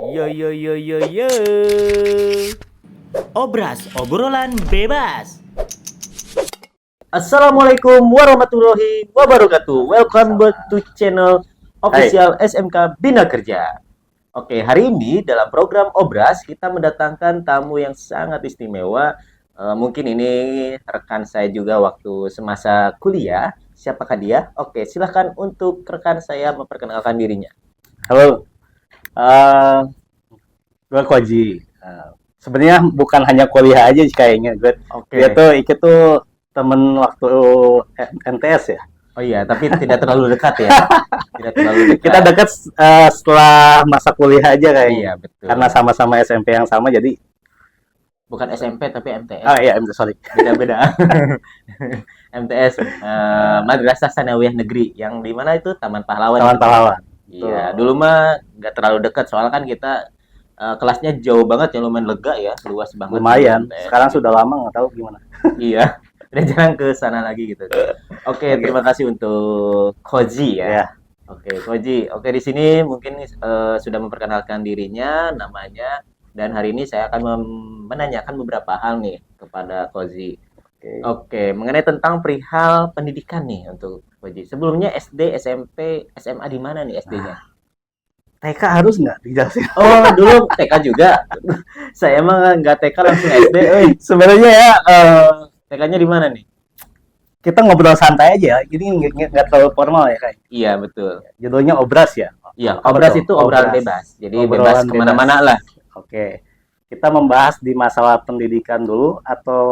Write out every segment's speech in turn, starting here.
Yo yo yo yo yo. Obras, obrolan bebas. Assalamualaikum warahmatullahi wabarakatuh. Welcome back to channel official SMK Bina Kerja. Oke, hari ini dalam program Obras kita mendatangkan tamu yang sangat istimewa. Mungkin ini rekan saya juga waktu semasa kuliah. Siapakah dia? Oke, silahkan untuk rekan saya memperkenalkan dirinya. Halo, gue Koji. Sebenarnya bukan hanya kuliah aja sih kayaknya. Oke. Dia tuh temen waktu MTS ya. Oh iya, tapi tidak terlalu dekat ya. Tidak terlalu dekat. Kita dekat setelah masa kuliah aja kayaknya. Iya, betul. Karena sama-sama SMP yang sama, jadi Bukan SMP tapi MTS. iya sorry. Beda-beda. MTS, Madrasah Sanawiyah Negeri, yang di mana itu Taman Pahlawan. Taman Pahlawan. Iya, dulu mah nggak terlalu dekat, soalnya kan kita kelasnya jauh banget ya, lumayan lega ya, luas banget. Lumayan. MTS. Sekarang sudah lama nggak tahu gimana. Iya, udah jarang ke sana lagi gitu. Oke, terima kasih untuk Koji ya. Ya. Oke, Koji. Oke, di sini mungkin sudah memperkenalkan dirinya, namanya, dan hari ini saya akan menanyakan beberapa hal nih kepada Koji. Oke, mengenai tentang perihal pendidikan nih untuk Koji. Sebelumnya SD, SMP, SMA di mana nih SD-nya? TK harus nggak dijelasin? Oh, dulu TK juga. Saya emang nggak TK langsung SD. Sebenarnya ya TK-nya di mana nih? kita ngobrol santai aja. Ini nggak terlalu formal ya kayak. Iya, betul. Judulnya Obras ya. Iya, Apa obras tuh? itu obrolan Obras. bebas. Jadi Obrolan bebas kemana-mana lah. Oke, kita membahas di masalah pendidikan dulu atau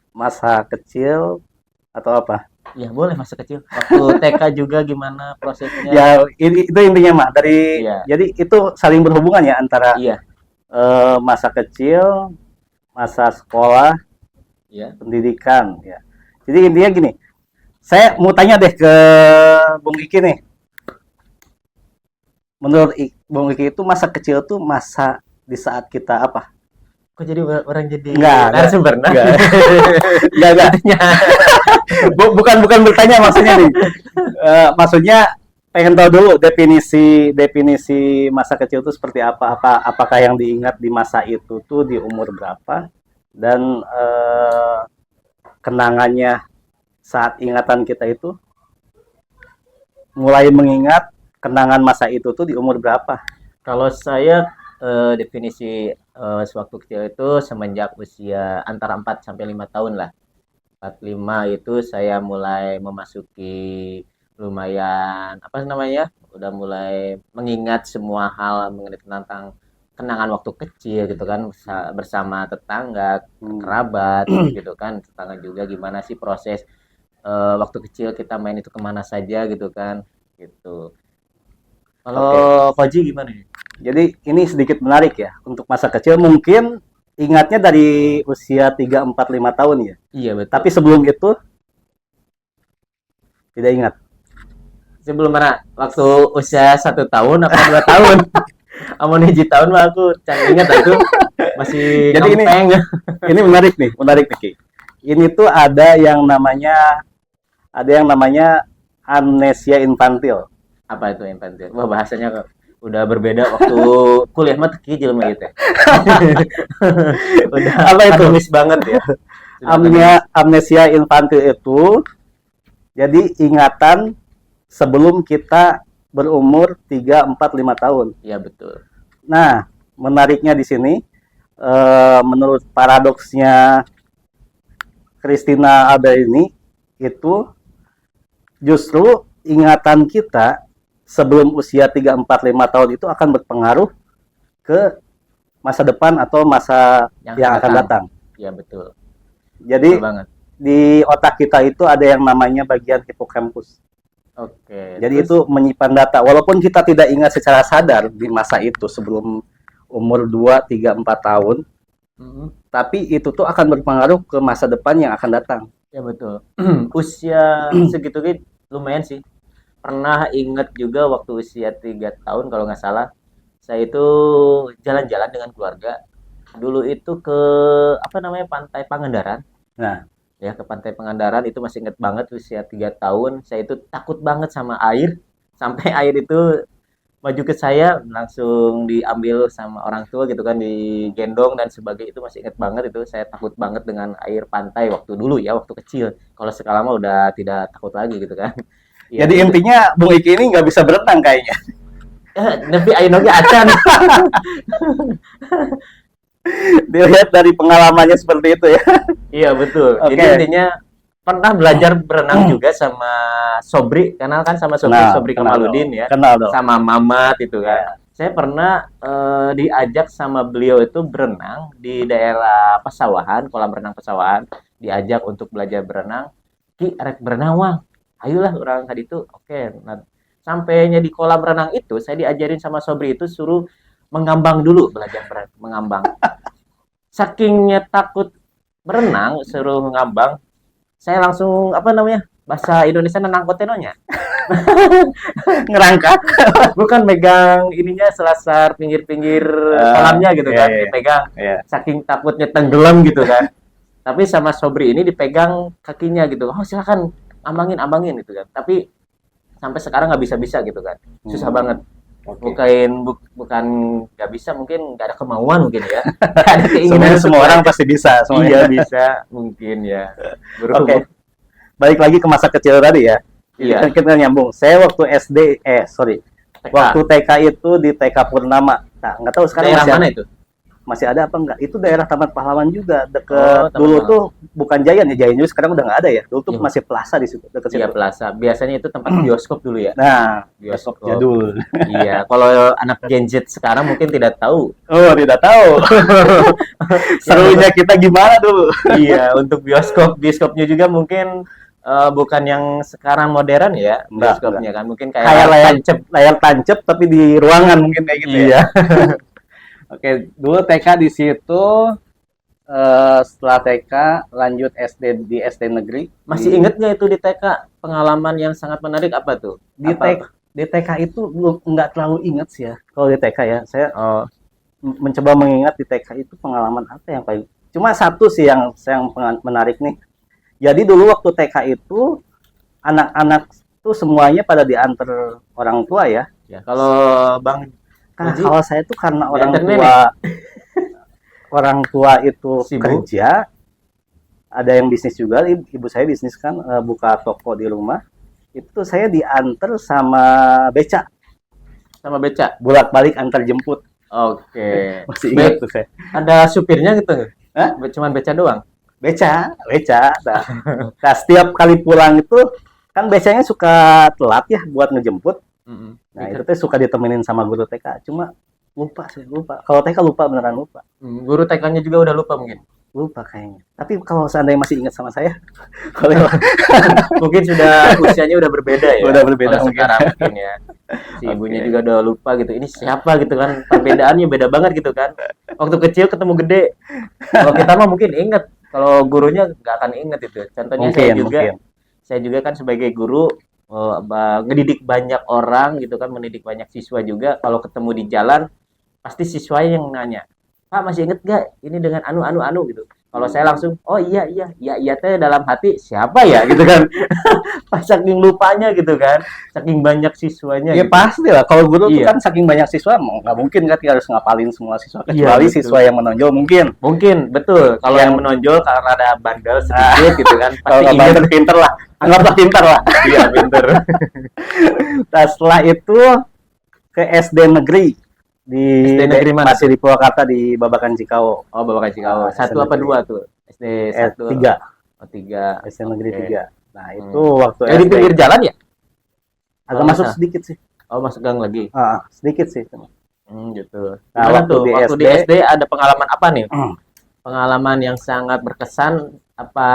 masa kecil atau apa? Ya boleh masa kecil. Waktu TK juga gimana prosesnya? Ya, itu intinya mah dari Iya. jadi itu saling berhubungan ya antara Iya. masa kecil, masa sekolah, Iya. pendidikan ya. Jadi intinya gini, saya mau tanya deh ke Bung Iki nih. Menurut Bung Iki itu masa kecil tuh masa di saat kita apa? Kok jadi orang jadi Enggak, narasumber? Nah, Enggak. Bukan bertanya maksudnya nih. Maksudnya pengen tahu dulu definisi masa kecil itu seperti apa? Apakah yang diingat di masa itu tuh di umur berapa dan kenangannya saat ingatan kita itu mulai mengingat kenangan masa itu tuh di umur berapa? Kalau saya definisi sewaktu kecil itu semenjak usia antara 4 sampai 5 tahun lah. 4-5 itu saya mulai memasuki lumayan apa namanya? Udah mulai mengingat semua hal mengenai tentang kenangan waktu kecil gitu kan, bersama tetangga, kerabat gitu kan, tetangga juga gimana sih proses waktu kecil kita main itu kemana saja gitu kan, gitu. Kalau Koji gimana nih? Jadi ini sedikit menarik ya untuk masa kecil, mungkin ingatnya dari usia 3, 4, 5 tahun ya. Iya betul. Tapi sebelum itu tidak ingat. Sebelum mana? Waktu usia 1 tahun apa 2 tahun? Amun hiji tahun mah aku can ingat aku masih Jadi ngempeng. Ini menarik nih Ki. Ini tuh ada yang namanya amnesia infantil. Apa itu infantil? Wah, bahasanya kok udah berbeda waktu kuliah mah teu kieu jelema gitu. Udah Apa itu? akademis banget ya. Amnesia infantil itu jadi ingatan sebelum kita berumur 3, 4, 5 tahun. Iya betul. Nah, menariknya di sini menurut paradoksnya Christina Abel ini itu justru ingatan kita sebelum usia 3, 4, 5 tahun itu akan berpengaruh ke masa depan atau masa yang akan datang. Iya betul. Jadi Betul banget. di otak kita itu ada yang namanya bagian hipokampus. Oke. Jadi terus? itu menyimpan data. Walaupun kita tidak ingat secara sadar di masa itu sebelum umur 2, 3, 4 tahun, tapi itu tuh akan berpengaruh ke masa depan yang akan datang. Ya betul. Usia segitu gitu lumayan sih. Pernah inget juga waktu usia 3 tahun kalau nggak salah. Saya itu jalan-jalan dengan keluarga. Dulu itu ke apa namanya Pantai Pangandaran. Nah, Ya ke Pantai Pangandaran itu masih inget banget usia 3 tahun. Saya itu takut banget sama air. Sampai air itu maju ke saya langsung diambil sama orang tua gitu kan, digendong dan sebagainya. Itu masih ingat banget, itu saya takut banget dengan air pantai waktu dulu ya, waktu kecil. Kalau sekarang mah udah tidak takut lagi gitu kan. Iya, Jadi gitu. intinya Bung Iki ini nggak bisa berenang kayaknya. Tapi ayeuna ge acan. Dilihat dari pengalamannya seperti itu ya. Iya betul. Jadi Oke. intinya pernah belajar berenang juga sama Sobri, kenal kan sama Sobri, Sobri kenal Kamaludin dong. ya, Kenal dong. sama Mamat itu kan. Saya pernah diajak sama beliau itu berenang di daerah Pasawahan, kolam renang Pasawahan, diajak untuk belajar berenang. Ki, arek berenang wang. Ayolah orang tadi itu. Oke. Nah, sampainya di kolam renang itu saya diajarin sama Sobri itu suruh mengambang dulu, belajar mengambang. Sakingnya takut berenang suruh ngambang, saya langsung apa namanya, bahasa Indonesia nangkotenonya, Ngerangkak. bukan megang ininya selasar pinggir-pinggir kolamnya gitu iya, kan, iya. dipegang, Iya. saking takutnya tenggelam gitu kan. Tapi sama Sobri ini dipegang kakinya gitu, oh silakan ambangin ambangin gitu kan. Tapi sampai sekarang nggak bisa gitu kan, susah banget. Oke. Bukan nggak bisa, mungkin nggak ada kemauan mungkin ya, nggak ada keinginan Sebenarnya untuk semua orang belajar. pasti bisa Iya semuanya. bisa mungkin ya. Oke. Berhubung Balik lagi ke masa kecil tadi ya. iya Kan kita nyambung. Saya waktu SD, TK. waktu TK itu di TK Purnama. Nah, nggak tahu sekarang Daerah masih mana itu? masih ada apa enggak? Itu daerah Taman Pahlawan juga, Oh, deket Taman dulu Pahlawan. tuh bukan Giant ya, Giant juga sekarang udah nggak ada ya. Dulu tuh Iya. masih Plaza di situ, deket Iya situ. Plaza. Biasanya itu tempat bioskop dulu ya. Nah, Bioskop. jadul. Iya, kalau anak Gen Z sekarang mungkin tidak tahu. Oh, tidak tahu. Serunya kita gimana dulu? Iya, untuk bioskopnya juga mungkin bukan yang sekarang modern ya, Enggak, bioskopnya kan. Mungkin kayak Kayak tancap. layar tancap tapi di ruangan mungkin kayak gitu ya. Iya. Oke, dulu TK di situ, setelah TK lanjut SD di SD negeri. Masih inget nggak itu di TK pengalaman yang sangat menarik apa tuh? Di Apa? di TK itu nggak terlalu ingat sih ya. Kalau di TK ya, saya Oh, mencoba mengingat di TK itu pengalaman apa yang paling. Cuma satu sih yang menarik nih. Jadi dulu waktu TK itu anak-anak tuh semuanya pada diantar orang tua ya. ya kalau Bang Nah, Haji, kalau saya tuh karena orang diantar tua orang tua itu Sibuk. kerja, ada yang bisnis juga, ibu saya bisnis kan, buka toko di rumah. Itu saya diantar sama beca, sama beca. bolak-balik antar jemput. Oke. Masih ingat tuh saya. Ada supirnya gitu nggak? Hah? Cuman beca doang. Beca. Nah, nah, setiap kali pulang itu kan becanya suka telat ya buat ngejemput. Nah, itu teh suka ditemenin sama guru TK. Cuma lupa. Kalau TK lupa, beneran lupa. Guru TK-nya juga udah lupa mungkin. Lupa kayaknya. Tapi kalau seandainya masih ingat sama saya, boleh. Mungkin sudah usianya udah berbeda ya. Udah berbeda Kalau mungkin. sekarang mungkin ya. Si ibunya Oke. juga udah lupa gitu. Ini siapa gitu kan. Perbedaannya beda banget gitu kan. Waktu kecil ketemu gede. Kalau kita mah mungkin inget. Kalau gurunya nggak akan inget itu. Contohnya Mungkin. saya juga kan sebagai guru ngedidik banyak orang gitu kan, mendidik banyak siswa juga. Kalau ketemu di jalan pasti siswanya yang nanya, Pak masih inget gak ini dengan anu gitu. Kalau saya langsung, oh iya teh dalam hati siapa ya gitu kan. Pas saking lupanya gitu kan, saking banyak siswanya Ya gitu. pasti lah. Kalau guru tuh Iya. kan saking banyak siswa, mau nggak mungkin kan dia harus ngapalin semua siswa. Iya, Kecuali betul. siswa yang menonjol mungkin. Mungkin betul. Kalau yang menonjol karena ada bandel sedikit gitu kan, Kalau pasti nggak inget. banget pinter lah. Anggaplah pinter lah. Iya pinter. Nah, setelah itu ke SD negeri di SD negeri mana? masih di Purwakarta di Babakan Cikao. Oh Bapak Cikao. Ah, Satu SD apa negeri. dua tuh? SD satu. 3. Oh 3. SD negeri Oke. 3. Nah, itu waktu Di SD pinggir jalan ya? agak Oh, masuk masa? sedikit sih. Oh masuk gang lagi. Sedikit sih. Gitu. Nah, Gimana waktu tuh? di Waktu di SD, SD ada pengalaman apa nih? Hmm. Pengalaman yang sangat berkesan apa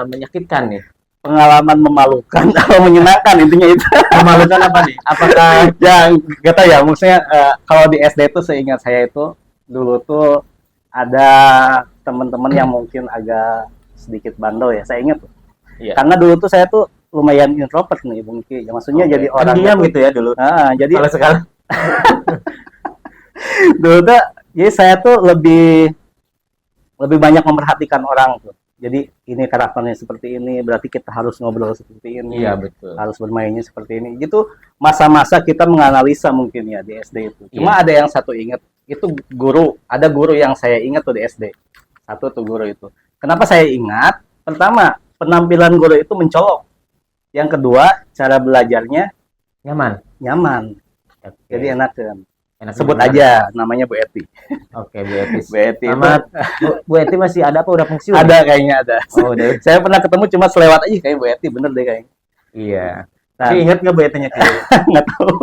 menyakitkan nih? Pengalaman memalukan atau menyenangkan intinya itu. Memalukan apa nih? Apakah Ya nggak tahu ya, maksudnya kalau di SD itu seingat saya itu dulu tuh ada teman-teman yang mungkin agak sedikit bandel ya, saya ingat tuh. iya. Karena dulu tuh saya tuh lumayan introvert nih Bung Ki. Ya, maksudnya Oke. jadi Kan orang diam tuh- gitu ya dulu. jadi Kalau sekarang dulu tuh jadi saya tuh lebih banyak memperhatikan orang tuh. Jadi ini karakternya seperti ini, berarti kita harus ngobrol seperti ini, Iya, betul. harus bermainnya seperti ini. Gitu masa-masa kita menganalisa mungkin ya di SD itu. Cuma Iya. ada yang satu ingat, itu guru, ada guru yang saya ingat tuh di SD. Satu tuh guru itu. Kenapa saya ingat? Pertama, penampilan guru itu mencolok. Yang kedua, cara belajarnya Nyaman. nyaman. Oke. Jadi enak kan. Enak Sebut didengar. aja namanya Bu Eti. Oke, Bu Eti. Bu Eti itu Selamat. Bu Eti masih ada apa udah pensiun? ada kayaknya ada. Oh, udah. Saya pernah ketemu cuma selewat aja kayak Bu Eti, bener deh kayaknya. Iya. Nah, Tapi ingat nggak Bu Etinya kayak? nggak tahu.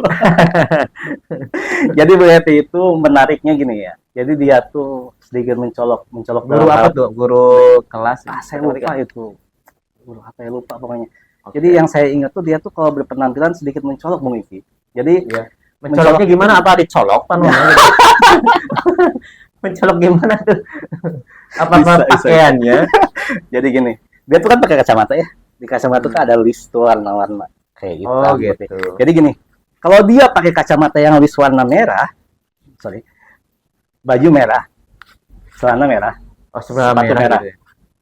Jadi Bu Eti itu menariknya gini ya. Jadi dia tuh sedikit mencolok Guru dalam apa hal- tuh? Guru kelas. saya lupa itu. Guru apa ya lupa pokoknya. Oke. Jadi yang saya ingat tuh dia tuh kalau berpenampilan sedikit mencolok Bung Iki. Jadi Iya. Mencoloknya gimana? Apa dicolok pan? Mencolok gimana tuh? Apa Bisa, bisa. pakaiannya? jadi gini, dia tuh kan pakai kacamata ya. Di kacamata tuh ada list tuh warna-warna kayak gitu. Oh, gitu. Jadi gini, kalau dia pakai kacamata yang list warna merah, sorry, baju merah, celana merah, Oh, sebelah sepatu merah. merah. Gitu ya.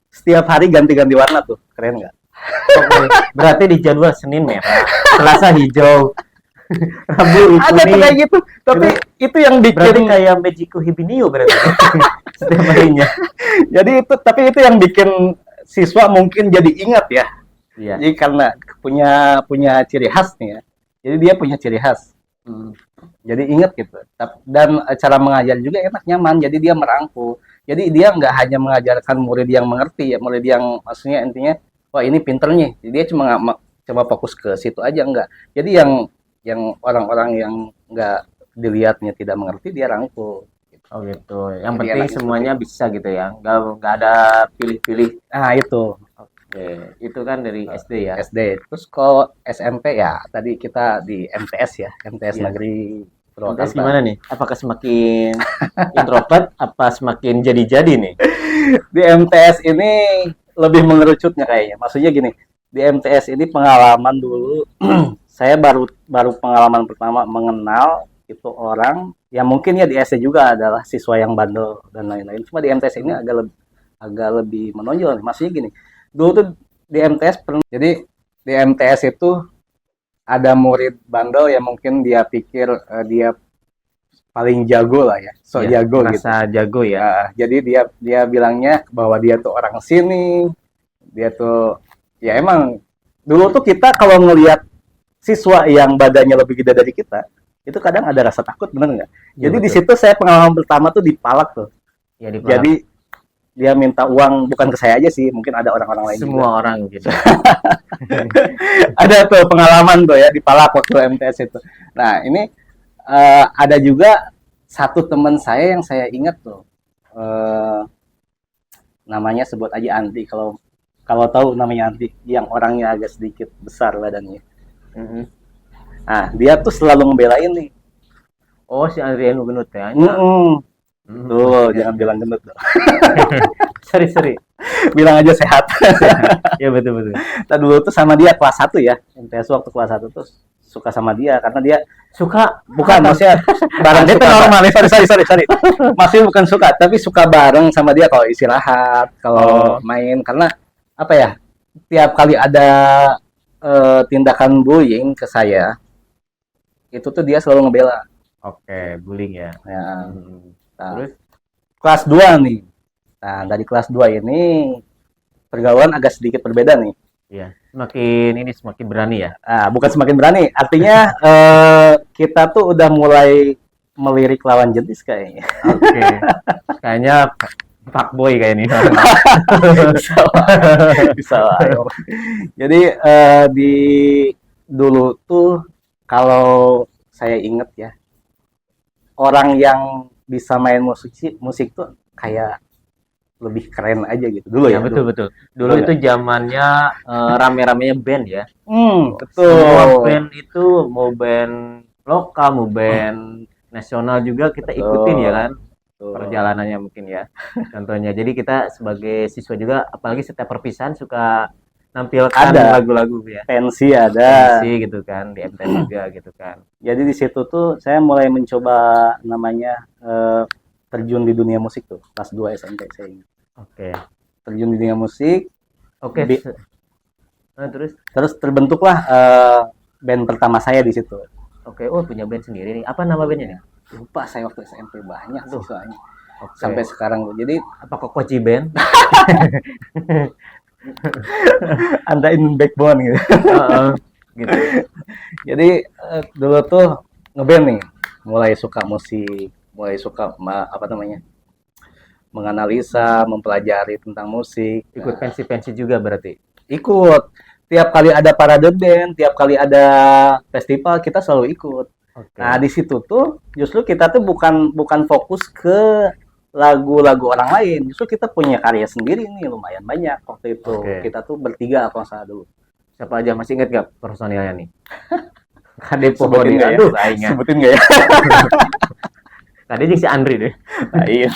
Setiap hari ganti-ganti warna tuh, keren nggak? Oke. Berarti di jadwal Senin merah, Selasa hijau, Rabu Ada tuh kuning. kayak gitu, tapi itu yang Berarti bikin, kayak Magico Hibinio berarti. Setiap harinya. jadi itu, tapi itu yang bikin siswa mungkin jadi ingat ya. Iya. Jadi karena punya ciri khas nih ya. Jadi dia punya ciri khas. Jadi ingat gitu. Dan cara mengajar juga enak nyaman. Jadi dia merangkul. Jadi dia nggak hanya mengajarkan murid yang mengerti ya, murid yang maksudnya intinya, wah ini pinternya. Jadi dia cuma fokus ke situ aja enggak. Jadi yang orang-orang yang nggak dilihatnya tidak mengerti dia rangkul. Oh gitu. Yang Jadi penting enaknya semuanya bisa gitu ya. Nggak ada pilih-pilih. Nah itu Oke. Itu kan dari SD ya. SD. Terus kalau SMP ya tadi kita di MTS ya, MTS Iya. Negeri Lantas Purwakarta. gimana nih? Apakah semakin introvert? Apa semakin jadi-jadi nih? Di MTS ini lebih mengerucutnya kayaknya. Maksudnya gini, di MTS ini pengalaman dulu saya baru pengalaman pertama mengenal itu orang yang mungkin ya di SD juga adalah siswa yang bandel dan lain-lain. Cuma di MTS ini agak lebih menonjol. Maksudnya gini, dulu tuh di MTS jadi di MTS itu ada murid bandel yang mungkin dia pikir dia paling jago lah ya, Iya, jago gitu. merasa jago ya. Ya, jadi dia bilangnya bahwa dia tuh orang sini, dia tuh ya emang dulu tuh kita kalau ngelihat siswa yang badannya lebih gede dari kita, itu kadang ada rasa takut, bener nggak? Iya, Jadi di betul. situ saya pengalaman pertama tuh dipalak tuh. Ya, di Jadi dia minta uang bukan ke saya aja sih, mungkin ada orang-orang lain semua juga. orang gitu. Ada tuh pengalaman tuh ya dipalak waktu MTS itu. Nah ini ada juga satu teman saya yang saya ingat tuh. Namanya sebut aja Andi, kalau tahu namanya Andi, yang orangnya agak sedikit besar badannya. Mhm. Nah, dia tuh selalu ngebelain nih. Oh, si Adriano Genut ya. Mm-mm. Mhm. Tuh, Ya, jangan bilang gendut dong. Sorry. Bilang aja sehat. Ya, betul. Kita dulu tuh sama dia kelas 1 ya. MTS waktu kelas 1 tuh suka sama dia karena dia Suka bukan maksudnya bareng Itu suka, normal Pak. Sorry. Maksudnya bukan suka, tapi suka bareng sama dia kalau istirahat, kalau main karena apa ya? Tiap kali ada tindakan bullying ke saya, itu tuh dia selalu ngebela. Oke, bullying ya. Ya, Mhm. nah, Terus kelas 2 nih. Nah, dari kelas 2 ini pergaulan agak sedikit berbeda nih. ya, semakin berani ya. Nah, bukan semakin berani, artinya kita tuh udah mulai melirik lawan jenis kayaknya. Oke. Kayaknya fuckboy kayak ini. Bisa lah. Jadi di dulu tuh kalau saya inget ya, orang yang bisa main musik tuh kayak lebih keren aja gitu dulu Ya, ya. betul. Dulu Betul itu zamannya rame-ramenya band ya. Betul. Semua band itu mau band lokal, mau band nasional juga kita ikutin ya kan. Betul. Perjalanannya mungkin ya. Contohnya. Jadi kita sebagai siswa juga apalagi setiap perpisahan suka nampilkan Ada. lagu-lagu ya. Pensi ada. Pensi gitu kan, di MTS juga gitu kan. Jadi di situ tuh saya mulai mencoba namanya terjun di dunia musik tuh kelas 2 SMP saya ingat. Oke. terjun di dunia musik. Oke. Bi- Terus Terus terbentuklah band pertama saya di situ. oke, oh punya band sendiri nih. Apa nama bandnya nih? Lupa saya waktu SMP banyak sih soalnya. Oke. Sampai sekarang. Jadi Apa Kokoci Band? andain backbone gitu. Heeh, gitu. Jadi dulu tuh ngeband nih, mulai suka musik, mulai suka apa namanya, menganalisa, mempelajari tentang musik. Ikut pensi-pensi juga berarti. Ikut tiap kali ada parade band, tiap kali ada festival kita selalu ikut. Oke. Nah di situ tuh justru kita tuh bukan fokus ke lagu-lagu orang lain, justru kita punya karya sendiri nih lumayan banyak waktu itu. Oke. Kita tuh bertiga kalau nggak salah dulu. Siapa aja masih inget gak personilnya nih? Kade Sebutin Pohon nggak ya? aduh saingnya. Sebutin nggak ya? Kade jeung si Andri deh. Lain.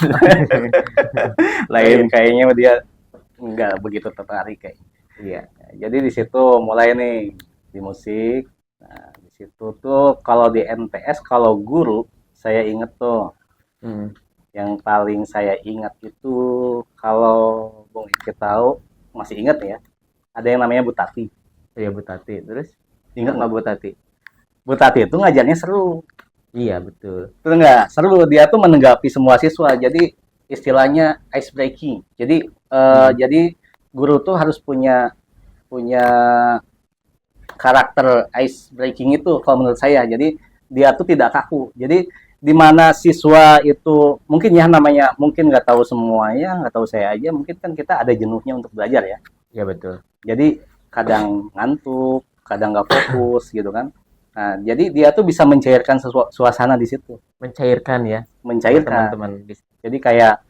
Lain kayaknya dia nggak begitu tertarik kayak. Iya. Jadi di situ mulai nih di musik. Nah, di situ tuh kalau di MTS kalau guru saya inget tuh Hmm. yang paling saya ingat itu kalau Bung Iki tahu masih ingat ya. Ada yang namanya Bu Tati. Iya Bu Tati. Terus Ingat ingat nggak Bu Tati? Bu Tati itu ngajarnya seru. Iya betul. Itu enggak seru, dia tuh menanggapi semua siswa. Jadi istilahnya ice breaking. Jadi guru tuh harus punya karakter ice breaking itu kalau menurut saya. Jadi dia tuh tidak kaku. Jadi di mana siswa itu mungkin ya namanya mungkin nggak tahu semuanya, nggak tahu saya aja, mungkin kan kita ada jenuhnya untuk belajar ya. Iya betul. Jadi kadang ngantuk, kadang nggak fokus gitu kan. Nah, jadi dia tuh bisa mencairkan suasana di situ, Mencairkan ya mencairkan. teman-teman. Jadi kayak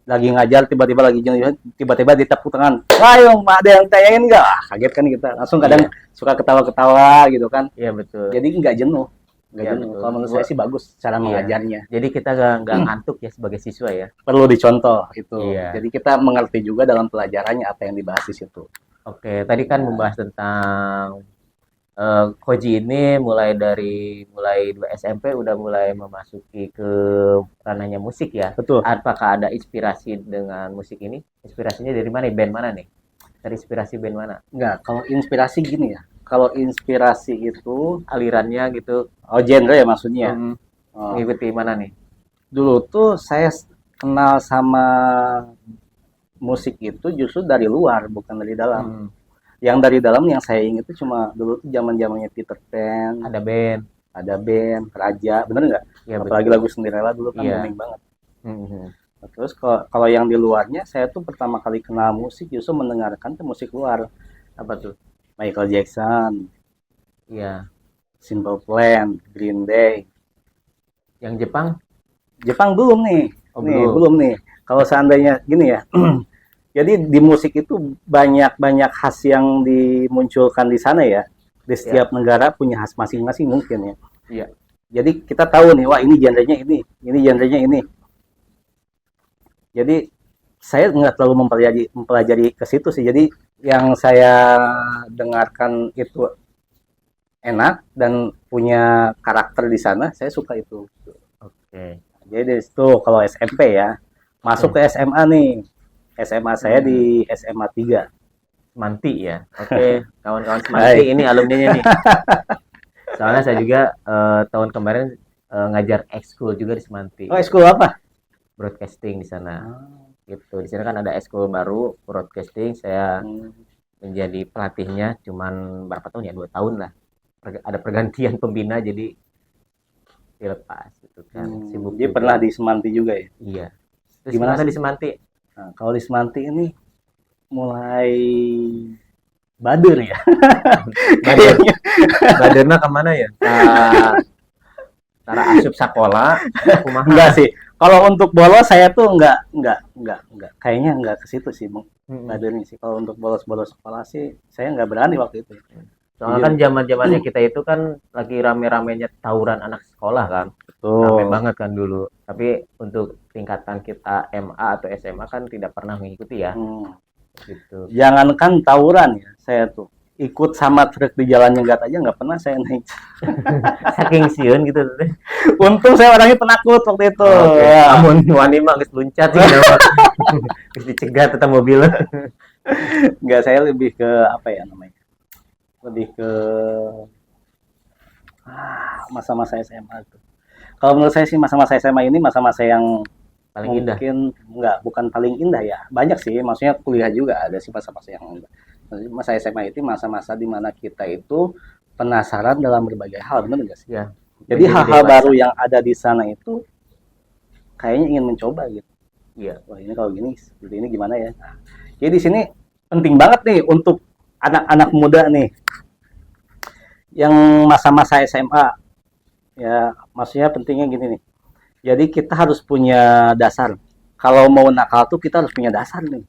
lagi ngajar tiba-tiba lagi jenuh, tiba-tiba ditepuk tangan. Wah, yang ada yang tanyain nggak? Ah, kaget kan kita. Langsung kadang suka ketawa-ketawa gitu kan. Iya betul. Jadi nggak jenuh, nggak Iya, jenuh. betul. Kalau menurut saya sih bagus cara Iya. mengajarnya. Jadi kita nggak ngantuk ya sebagai siswa ya. Perlu dicontoh itu. Iya. Jadi kita mengerti juga dalam pelajarannya apa yang dibahas di situ. Oke, tadi kan membahas tentang Koji ini mulai 2 SMP udah mulai memasuki ke ranahnya musik ya. Betul. Apakah ada inspirasi dengan musik ini? Inspirasinya dari mana? Band mana nih? Dari inspirasi band mana? Nggak, kalau inspirasi gini ya. Kalau inspirasi itu, Alirannya gitu. genre ya maksudnya. Hmm, Oh, mengikuti mana nih? dulu tuh saya kenal sama musik itu justru dari luar, bukan dari dalam. Hmm, Yang dari dalam yang saya ingat itu cuma dulu tuh zaman-zamannya Peter Pan, ada band. ada band, Raja, bener nggak? Ya Apalagi betul. lagu Cinderella dulu kan Iya. booming banget. Hmm, Nah, terus kalau yang di luarnya, saya tuh pertama kali kenal musik justru mendengarkan tuh musik luar. apa tuh? Michael Jackson, Iya. Simple Plan, Green Day. Yang Jepang? Jepang belum nih. Oh, Nih, belum. belum nih. Kalau seandainya gini ya. Jadi di musik itu banyak khas yang dimunculkan di sana ya. Di setiap negara punya khas masing-masing mungkin ya. Iya. Jadi kita tahu nih, wah ini genrenya ini genrenya ini. Jadi saya nggak terlalu mempelajari ke situ sih. Jadi yang saya dengarkan itu enak dan punya karakter di sana, saya suka itu. Oke. Jadi dari situ kalau SMP ya, masuk ke SMA nih. SMA saya di SMA 3. Semanti ya. Oke, kawan-kawan Semanti Hai. ini alumninya nih. Soalnya saya juga tahun kemarin ngajar ekskul juga di Semanti. Oh, ekskul apa? Broadcasting di sana. Gitu. Di sana kan ada ekskul baru broadcasting. Saya menjadi pelatihnya cuman berapa tahun ya? 2 tahun lah. Ada pergantian pembina jadi dilepas gitu kan. Sibuk Dia juga. pernah di Semanti juga ya. Iya. Terus Gimana gimana sih? di Semanti? Nah, kalau di Semanti ini mulai bader ya. Bader, baderna kemana ya? Tara asup sekolah, kumaha? Enggak sih. Kalau untuk bolos saya tuh enggak. Kayaknya enggak ke situ sih, Bang. Mm-mm. Badernya sih. Kalau untuk bolos-bolos sekolah sih saya enggak berani waktu itu. Soalnya kan zaman-zamannya kita itu kan lagi rame-ramenya tawuran anak sekolah kan. Rame Tuh. banget kan dulu. Tapi untuk tingkatan kita MA atau SMA kan tidak pernah mengikuti ya. Hmm. Gitu. Jangankan tawuran ya, saya tuh ikut sama truk di jalan Nyegat aja nggak pernah saya naik. Saking sieun gitu teh. Untung saya orangnya penakut waktu itu. Oke. Ya. Amun wani mah geus luncat sih geus dicegat eta mobil. Nggak, saya lebih ke apa ya namanya? Lebih ke masa-masa SMA tuh. Kalau menurut saya sih masa-masa SMA ini masa-masa yang Paling indah. mungkin nggak, bukan paling indah ya. Banyak sih, maksudnya kuliah juga ada sih masa-masa yang indah. Masa SMA itu masa-masa di mana kita itu penasaran dalam berbagai hal, benar nggak sih? Ya. Jadi Menjadi hal-hal dewasa. baru yang ada di sana itu kayaknya ingin mencoba gitu. Iya. Wah, ini kalau gini seperti ini gimana ya? Nah, jadi di sini penting banget nih untuk anak-anak muda nih yang masa-masa SMA. Ya, maksudnya pentingnya gini nih. Jadi kita harus punya dasar. Kalau mau nakal tuh kita harus punya dasar nih.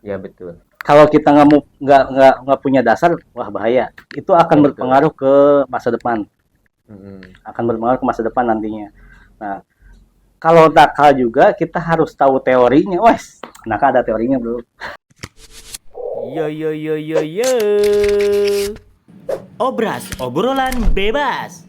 Ya betul. Kalau kita nggak punya dasar, wah bahaya. Itu akan Betul. berpengaruh ke masa depan. Mm-mm. Akan berpengaruh ke masa depan nantinya. Nah, kalau nakal juga kita harus tahu teorinya. Wes, nakal ada teorinya, bro. Yo yo yo yo yo. Obras, obrolan bebas.